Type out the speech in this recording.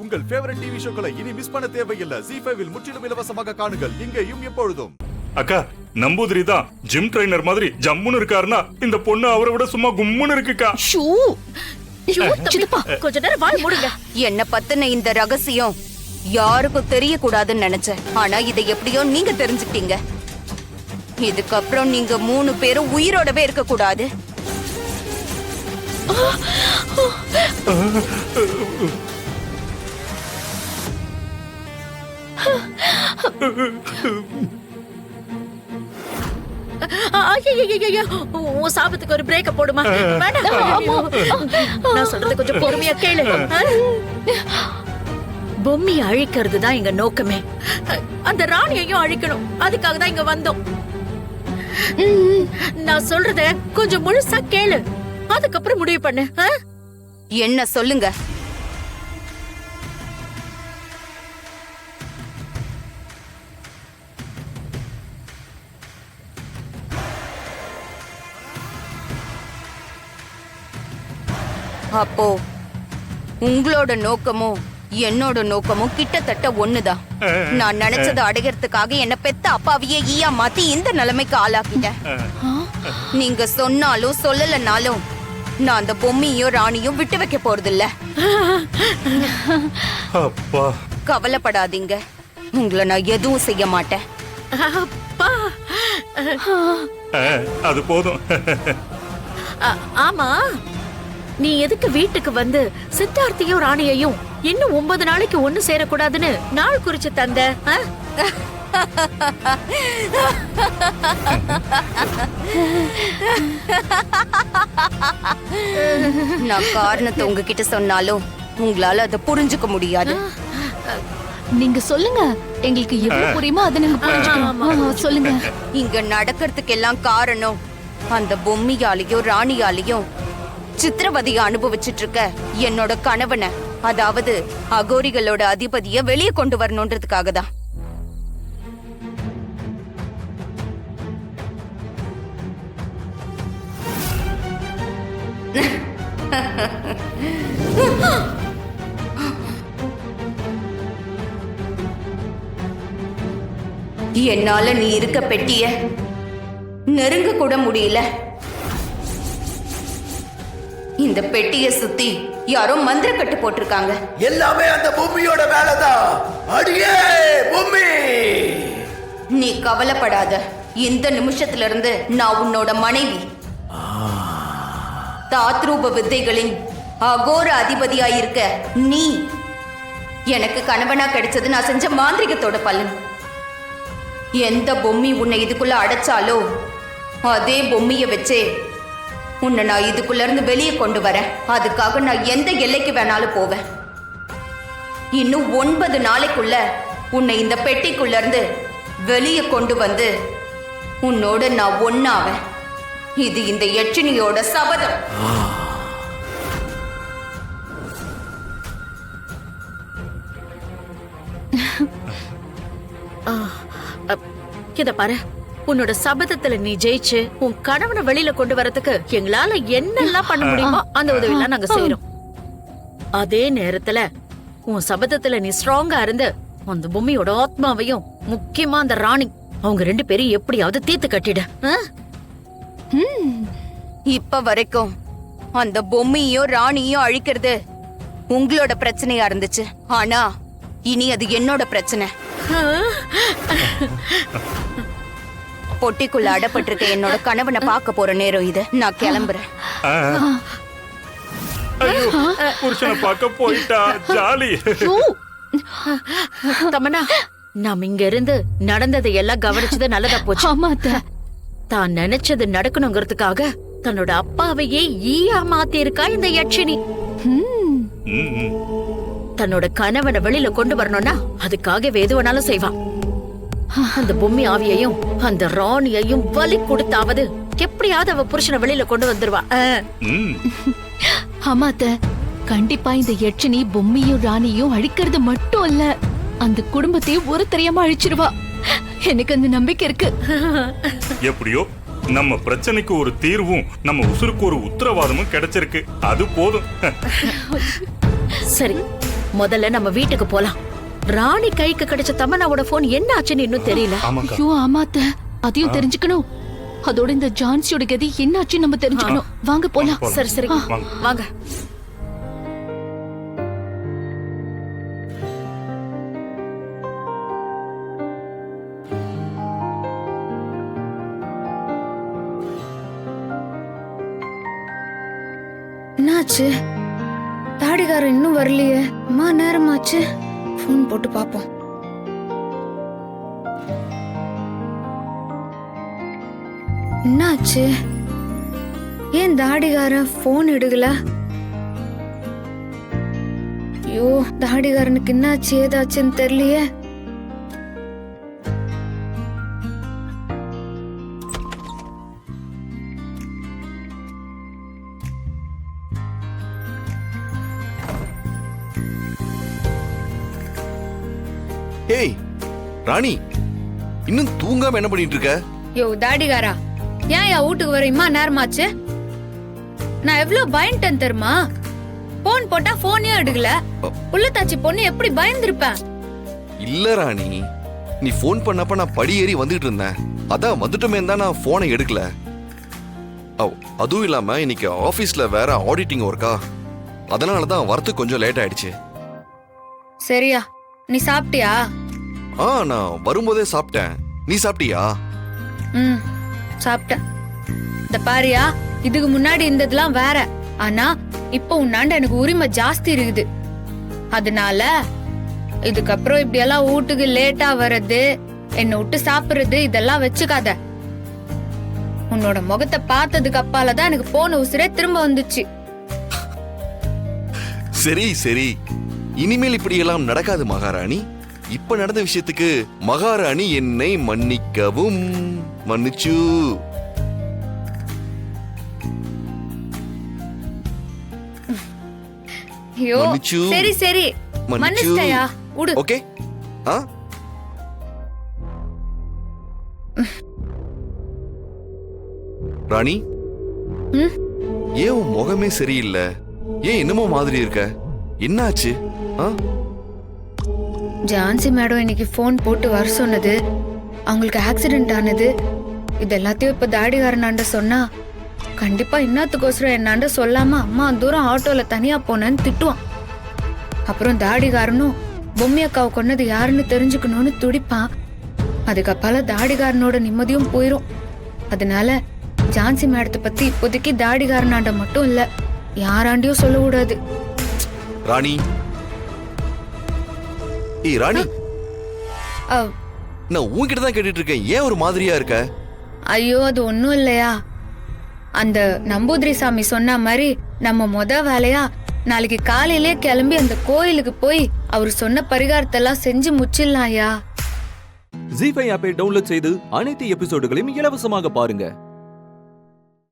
உங்கள் favourite TV ஷோக்களை இனி miss பண்ண தேவையில்லை. ZEE5 இல் முற்றிலும் இலவசமாக காணுங்கள். இங்கேயும் எப்பொழுதும். அக்கா நம்பூதிரி தான் ஜிம் ட்ரைனர் மாதிரி ஜம்முன்னு இருக்காருன்னா இந்த பொண்ணு அவரை விட சும்மா கும்முன்னு இருக்குக்கா. கொஞ்ச நேரம் வாய் மூடுங்க. என்ன பத்தின இந்த ரகசியம் யாருக்கும் தெரியக்கூடாதுன்னு நினைச்சேன். ஆனா இதை எப்படியோ நீங்க தெரிஞ்சுக்கிட்டீங்க. இதுக்கப்புறம் நீங்க 3 பேரும் உயிரோடவே இருக்க கூடாது. உன் சாபத்துக்கு ஒரு பிரேக்க போடுமா? நான் சொல்றது கொஞ்சம் பொறுமையா கேளு. பொம்மையை அழிக்கிறது தான் எங்க நோக்கமே. அந்த ராணியையும் அழிக்கணும். அதுக்காக தான் இங்க வந்தோம். நான் சொல்றத கொஞ்சம் முழுசா கேளு. அதுக்கப்புறம் முடிவு பண்ணு. என்ன சொல்லுங்க. அப்போ உங்களோட நோக்கமும் என்னோட நோக்கமும் கிட்டத்தட்ட ஒண்ணுதான். நான் நினைச்சதை அடையறதுக்காக என்ன பெத்த அப்பாவையே ஈயா மாத்தி இந்த நிலைமைக்கு ஆளாக்கிட்டேன். நீங்க சொன்னாலும் சொல்லலனாலும் நான் அந்த பொம்மையும் ராணியும் விட்டு வைக்க போறது இல்ல. அப்பா கவலைப்படாதீங்க, உங்களை நான் எதுவும் செய்ய மாட்டேன். அது போதும். ஆமா, நீ எதுக்கு வீட்டுக்கு வந்து சித்தார்த்தையும் ராணியையும் இன்னும் 9 நாளைக்கு ஒண்ணு சேரக்கூடாதுன்னு நாள் குறிச்சு தந்த? நான் காரணத்தை உங்ககிட்ட சொன்னாலும் உங்களால அதை புரிஞ்சுக்க முடியாது. நீங்க சொல்லுங்க, எங்களுக்கு எவ்வளவு புரியுமோ அதை நாங்க புரிஞ்சுக்கிறோம். சொல்லுங்க. இங்க நடக்கிறதுக்கு எல்லாம் காரணம் அந்த பொம்மையாலையும் ராணியாலையும் சித்திரவதைய அனுபவிச்சுட்டு இருக்க என்னோட கணவனை, அதாவது அகோரிகளோட அதிபதிய வெளியே கொண்டு வரணும்ன்றதுக்காக தான். என்னால நீ இருக்க பெட்டிய நெருங்க கூட முடியல. இந்த பெட்டிய சுத்தி யாரோ மந்திர கட்டு போட்டிருக்காங்க. எல்லாமே அந்த பூமியோட வேலைதான். அடியே பூமி, நீ கவலைப்படாத. இந்த நிமிஷத்துல இருந்து நான் உன்னோட மனைவி. தாத்ரூப வித்தைகளின் அகோர அதிபதியாயிருக்க நீ எனக்கு கணவனா கிடைச்சது நான் செஞ்ச மாந்திரிகத்தோட பலன். எந்த பொம்மி உன்னை இதுக்குள்ள அடைச்சாலோ அதே பொம்மிய வச்சே உன்னை நான் இதுக்குள்ள இருந்து வெளியே கொண்டு வரேன். அதுக்காக நான் எந்த எல்லைக்கு வேணாலும் போவேன். இன்னும் 9 நாளைக்குள்ள உன்னை இந்த பெட்டிக்குள்ள இருந்து வெளியே கொண்டு வந்து உன்னோட நான் ஒன்னாவேன். இது இந்த யட்சினியோட சபதம். இத பாரு, உன்னோட சபதத்துல நீ ஜெயிச்சு உன் கணவனை வெளியில கொண்டு வரதுக்கு எங்களால என்னெல்லாம் பண்ண முடியுமோ அந்த உதவி எல்லாம் நாங்க செய்யறோம். அதே நேரத்துல உன் சபதத்துல நீ ஸ்ட்ராங்கா இருந்து அந்த பொம்மையோட ஆத்மாவையும் முக்கியமா அந்த ராணி அவங்க 2 பேரும் எப்படியாவது தீர்த்து கட்டிட. இப்ப வரைக்கும் அந்த பொம்மையும் ராணியும் அழிக்கிறது உங்களோட பிரச்சனையா இருந்துச்சு. ஆனா இனி அது என்னோட பிரச்சனை. பொட்டிக்குள்ள அடப்பட்டிருக்க என்னோட கணவனை பார்க்க போற நேரம் இது. நான் கிளம்புறேன். புருஷனை பார்க்க போயிட்டா ஜாலி. தமன்னா, நாம் இங்க இருந்து நடந்ததை எல்லாம் கவனிச்சது நல்லதா போச்சு. தான் நினைச்சது நடக்கணுங்கிறதுக்காக தன்னோட அப்பாவையே ஈயா மாத்தி இருக்கா இந்த யட்சினி. தன்னோட கணவனை வெளியில கொண்டு வரணும்னா அதுக்காக எது வேணாலும் செய்வான். அந்த பொம்மி ஆவியையும் அந்த ராணியையும் பலி கொடுத்தாவது எப்படியாவது அவ புருஷனை வெளியில கொண்டு வந்துருவா. ஆமாத்த, கண்டிப்பா இந்த யட்சினி பொம்மையும் ராணியும் அழிக்கிறது மட்டும் இல்ல, அந்த குடும்பத்தையும் ஒரு தெரியாம அழிச்சிருவா. எனக்கு அந்த நம்பிக்கை இருக்கு. எப்படியோ நம்ம பிரச்சனைக்கு ஒரு தீர்வும் நம்ம உசுருக்கு ஒரு உத்தரவாதமும் கிடைச்சிருக்கு. அது போதும். சரி, முதல்ல நம்ம வீட்டுக்கு போலாம். ராணி கைக்கு கிடைச்ச தமன்னாவோட போன் என்ன ஆச்சுன்னு இன்னும் தெரியல. ஆமாக்கா. ஐயோ ஆமாத்த, அதையும் தெரிஞ்சுக்கணும். அதோட இந்த ஜான்சியோட கதி என்னாச்சு நம்ம தெரிஞ்சுக்கணும். வாங்க போலாம். சரி சரி வாங்க. வாங்க. என்னாச்சு? தாடிகாரன் இன்னும் வரலையே. அம்மா நேரமாச்சு. ஃபோன் போட்டு பாப்போம். என்னாச்சு? ஏன் தாடிகாரன் ஃபோன் எடுக்கல? ஐயோ, தாடிகாரனுக்கு என்னாச்சு ஏதாச்சுன்னு தெரியலையே. ஏய் ராணி, இன்னும் தூங்காம என்ன பண்ணிட்டு இருக்க? யோ தாடிகாரா, ஏன் என் வீட்டுக்கு வரையுமா நேரமாச்சு? நான் எவ்வளவு பயந்துட்டேன் தெரியுமா? போன் போட்டா போனே எடுக்கல. உள்ளத்தாச்சி பொண்ணு எப்படி பயந்துருப்பேன்? இல்ல ராணி, நீ ஃபோன் பண்ணப்ப நான் படி ஏறி வந்துட்டு இருந்தேன். அதான் வந்துட்டுமே தான் நான் போனை எடுக்கல. அதுவும் இல்லாம இன்னைக்கு ஆபீஸ்ல வேற ஆடிட்டிங் ஒர்க்கா, அதனாலதான் வரத்துக்கு கொஞ்சம் லேட் ஆயிடுச்சு. சரியா, நீ சாப்பிட்டியா? நான் வரும்போதே சாப்பிட்டேன். நீ சாப்பிட்டியா? ம், சாப்பிட்டேன். இந்த பாரியா, இதுக்கு முன்னாடி இருந்ததெல்லாம் வேற. ஆனா இப்ப உன்னாண்ட எனக்கு உரிமை ஜாஸ்தி இருக்குது. அதனால இதுக்கப்புறம் இப்படி எல்லாம் வீட்டுக்கு லேட்டா வர்றது, என்னை விட்டு சாப்பிடுறது இதெல்லாம் வச்சுக்காத. உன்னோட முகத்தை பார்த்ததுக்கு அப்பாலதான் எனக்கு போன உசுரே திரும்ப வந்துச்சு. சரி சரி, இனிமேல் இப்படி எல்லாம் நடக்காது மகாராணி. இப்ப நடந்த விஷயத்துக்கு மகாராணி என்னை மன்னிக்கவும். மன்னிச்சு. ஐயோ, மன்னிச்சு. சரி சரி, மன்னிச்சிட்டயா? விடு. ஓகே. ராணி, ம்? ஏன் உன் முகமே சரியில்லை? ஏன் என்னமோ மாதிரி இருக்க? என்னாச்சு? ஜான்சி மேடம் இன்னைக்கு ஃபோன் போட்டு வர சொன்னது, அவங்களுக்கு ஆக்சிடென்ட் ஆனது, இது எல்லாத்தையும் இப்ப தாடிகாரனாண்ட சொன்னா கண்டிப்பா இன்னத்துக்கோசரம் என்னாண்ட சொல்லாம அம்மா தூரம் ஆட்டோல தனியா போனேன்னு திட்டுவான். அப்புறம் தாடிகாரனும் பொம்மி அக்காவை கொன்னது யாருன்னு தெரிஞ்சுக்கணும்னு துடிப்பான். அதுக்கப்பால தாடிகாரனோட நிம்மதியும் போயிரும். அதனால ஜான்சி மேடத்தை பத்தி இப்போதைக்கு தாடிகாரனாண்ட மட்டும் இல்ல, யாராண்டியும் சொல்லக்கூடாது. ராணி, ஏய் ராணி, அவ்- நான் உன்கிட்ட தான் கேட்டுட்டு இருக்கேன். ஏன் ஒரு மாதிரியா இருக்க? ஐயோ, அது ஒண்ணும் இல்லையா. அந்த நம்பூதிரி சாமி சொன்ன மாதிரி நம்ம வேலையா நாளைக்கு காலையிலே கிளம்பி அந்த கோயிலுக்கு போய் அவர் சொன்ன பரிகாரத்தெல்லாம் செஞ்சு முச்சிடலாம்யா. ஜீ5 ஆப்பை டவுன்லோட் செய்து அனைத்து எபிசோடுகளையும் இலவசமாக பாருங்க.